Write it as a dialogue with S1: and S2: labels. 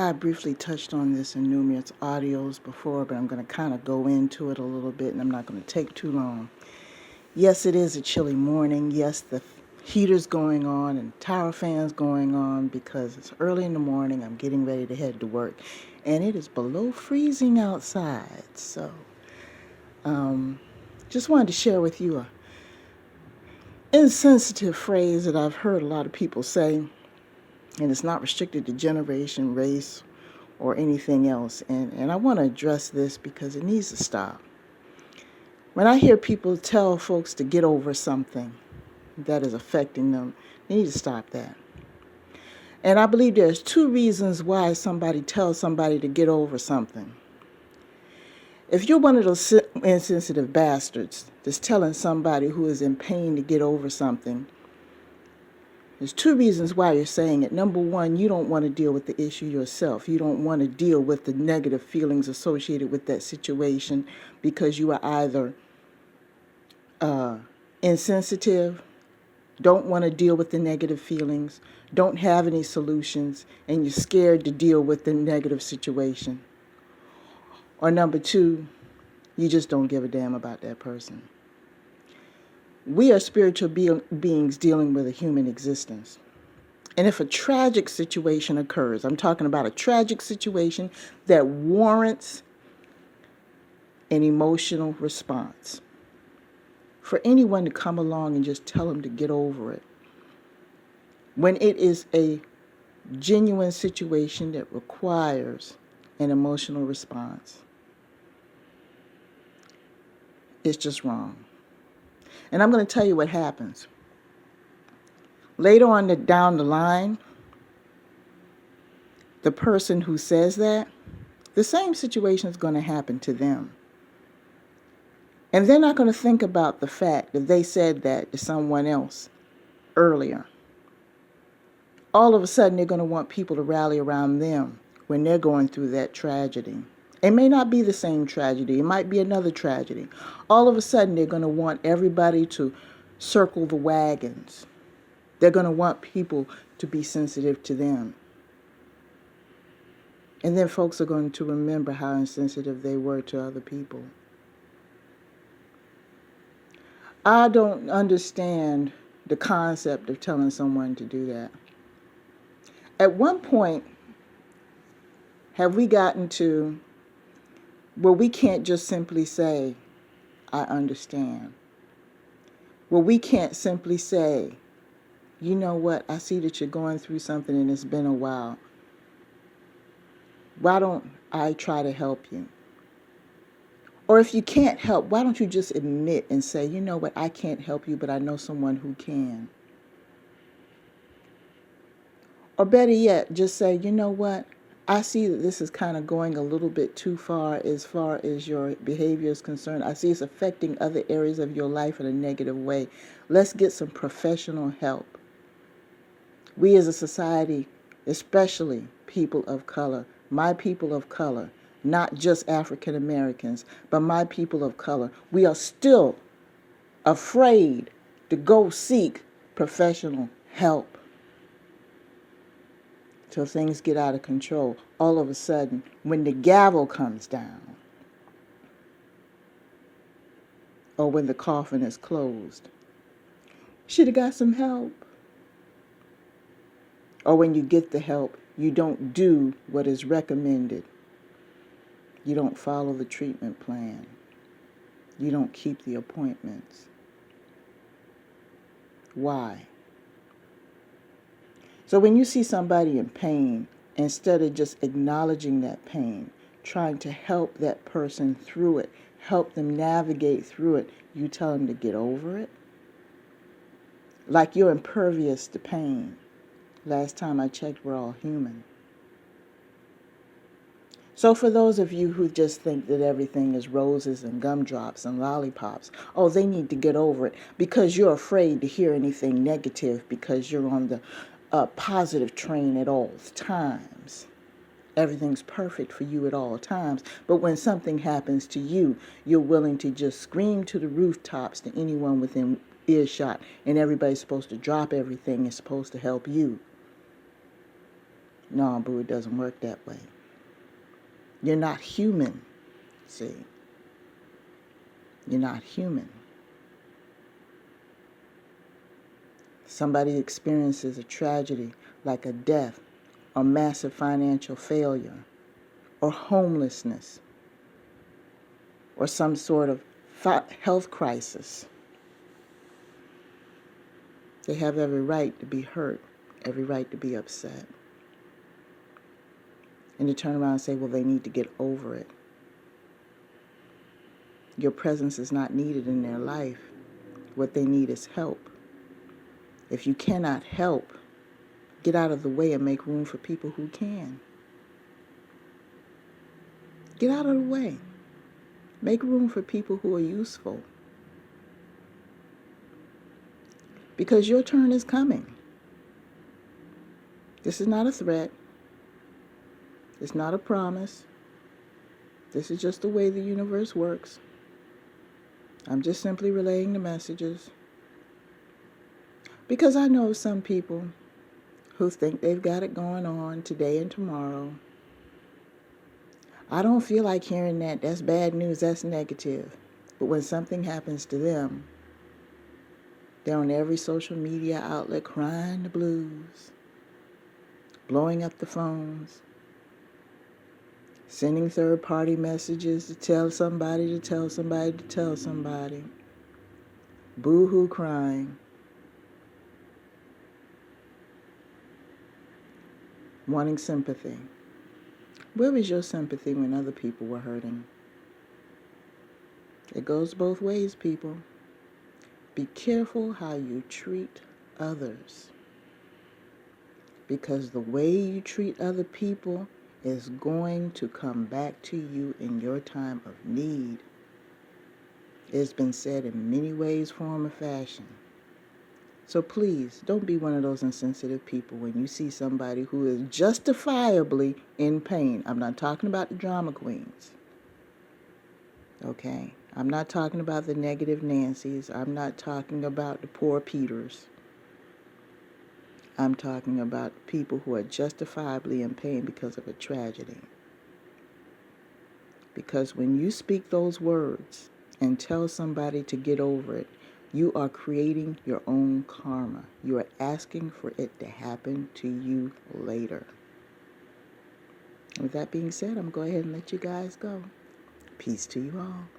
S1: I briefly touched on this in numerous audios before, but I'm going to kind of go into it a little bit, and I'm not going to take too long. Yes, it is a chilly morning. Yes, the heater's going on and tower fans going on because it's early in the morning. I'm getting ready to head to work, and it is below freezing outside. So, just wanted to share with you a insensitive phrase that I've heard a lot of people say, and it's not restricted to generation, race, or anything else. And I want to address this because it needs to stop. When I hear people tell folks to get over something that is affecting them, they need to stop that. And I believe there's two reasons why somebody tells somebody to get over something. If you're one of those insensitive bastards that's telling somebody who is in pain to get over something, there's two reasons why you're saying it. Number one, you don't want to deal with the issue yourself. You don't want to deal with the negative feelings associated with that situation because you are either insensitive, don't want to deal with the negative feelings, don't have any solutions, and you're scared to deal with the negative situation. Or number two, you just don't give a damn about that person. We are spiritual beings dealing with a human existence. And if a tragic situation occurs, I'm talking about a tragic situation that warrants an emotional response, for anyone to come along and just tell them to get over it, when it is a genuine situation that requires an emotional response, it's just wrong. And I'm going to tell you what happens. Later on down the line, the person who says that, the same situation is going to happen to them. And they're not going to think about the fact that they said that to someone else earlier. All of a sudden, they're going to want people to rally around them when they're going through that tragedy. It may not be the same tragedy. It might be another tragedy. All of a sudden, they're going to want everybody to circle the wagons. They're going to want people to be sensitive to them. And then folks are going to remember how insensitive they were to other people. I don't understand the concept of telling someone to do that. At one point, have we gotten to where we can't just simply say, I understand? Where we can't simply say, you know what, I see that you're going through something and it's been a while. Why don't I try to help you? Or if you can't help, why don't you just admit and say, you know what, I can't help you, but I know someone who can. Or better yet, just say, you know what, I see that this is kind of going a little bit too far as your behavior is concerned. I see it's affecting other areas of your life in a negative way. Let's get some professional help. We as a society, especially people of color, my people of color, not just African Americans, but my people of color, we are still afraid to go seek professional help. Till things get out of control. All of a sudden, when the gavel comes down, or when the coffin is closed, should have got some help. Or when you get the help, you don't do what is recommended. You don't follow the treatment plan. You don't keep the appointments. Why? So when you see somebody in pain, instead of just acknowledging that pain, trying to help that person through it, help them navigate through it, you tell them to get over it? Like you're impervious to pain. Last time I checked, we're all human. So for those of you who just think that everything is roses and gumdrops and lollipops, oh, they need to get over it because you're afraid to hear anything negative because you're on the positive train at all times. Everything's perfect for you at all times. But when something happens to you, you're willing to just scream to the rooftops to anyone within earshot, and everybody's supposed to drop everything and supposed to help you. No, boo, it doesn't work that way. You're not human, see. You're not human. Somebody experiences a tragedy like a death or massive financial failure or homelessness or some sort of health crisis. They have every right to be hurt, every right to be upset. And to turn around and say, well, they need to get over it. Your presence is not needed in their life. What they need is help. If you cannot help, get out of the way and make room for people who can. Get out of the way. Make room for people who are useful. Because your turn is coming. This is not a threat. It's not a promise. This is just the way the universe works. I'm just simply relaying the messages. Because I know some people who think they've got it going on today and tomorrow. I don't feel like hearing that. That's bad news. That's negative. But when something happens to them, they're on every social media outlet crying the blues, blowing up the phones, sending third-party messages to tell somebody, to tell somebody, to tell somebody, boo-hoo crying, wanting sympathy. Where was your sympathy when other people were hurting? It goes both ways, people. Be careful how you treat others. Because the way you treat other people is going to come back to you in your time of need. It's been said in many ways, form, or fashion. So please, don't be one of those insensitive people when you see somebody who is justifiably in pain. I'm not talking about the drama queens. Okay? I'm not talking about the negative Nancys. I'm not talking about the poor Peters. I'm talking about people who are justifiably in pain because of a tragedy. Because when you speak those words and tell somebody to get over it, you are creating your own karma. You are asking for it to happen to you later. With that being said, I'm going to go ahead and let you guys go. Peace to you all.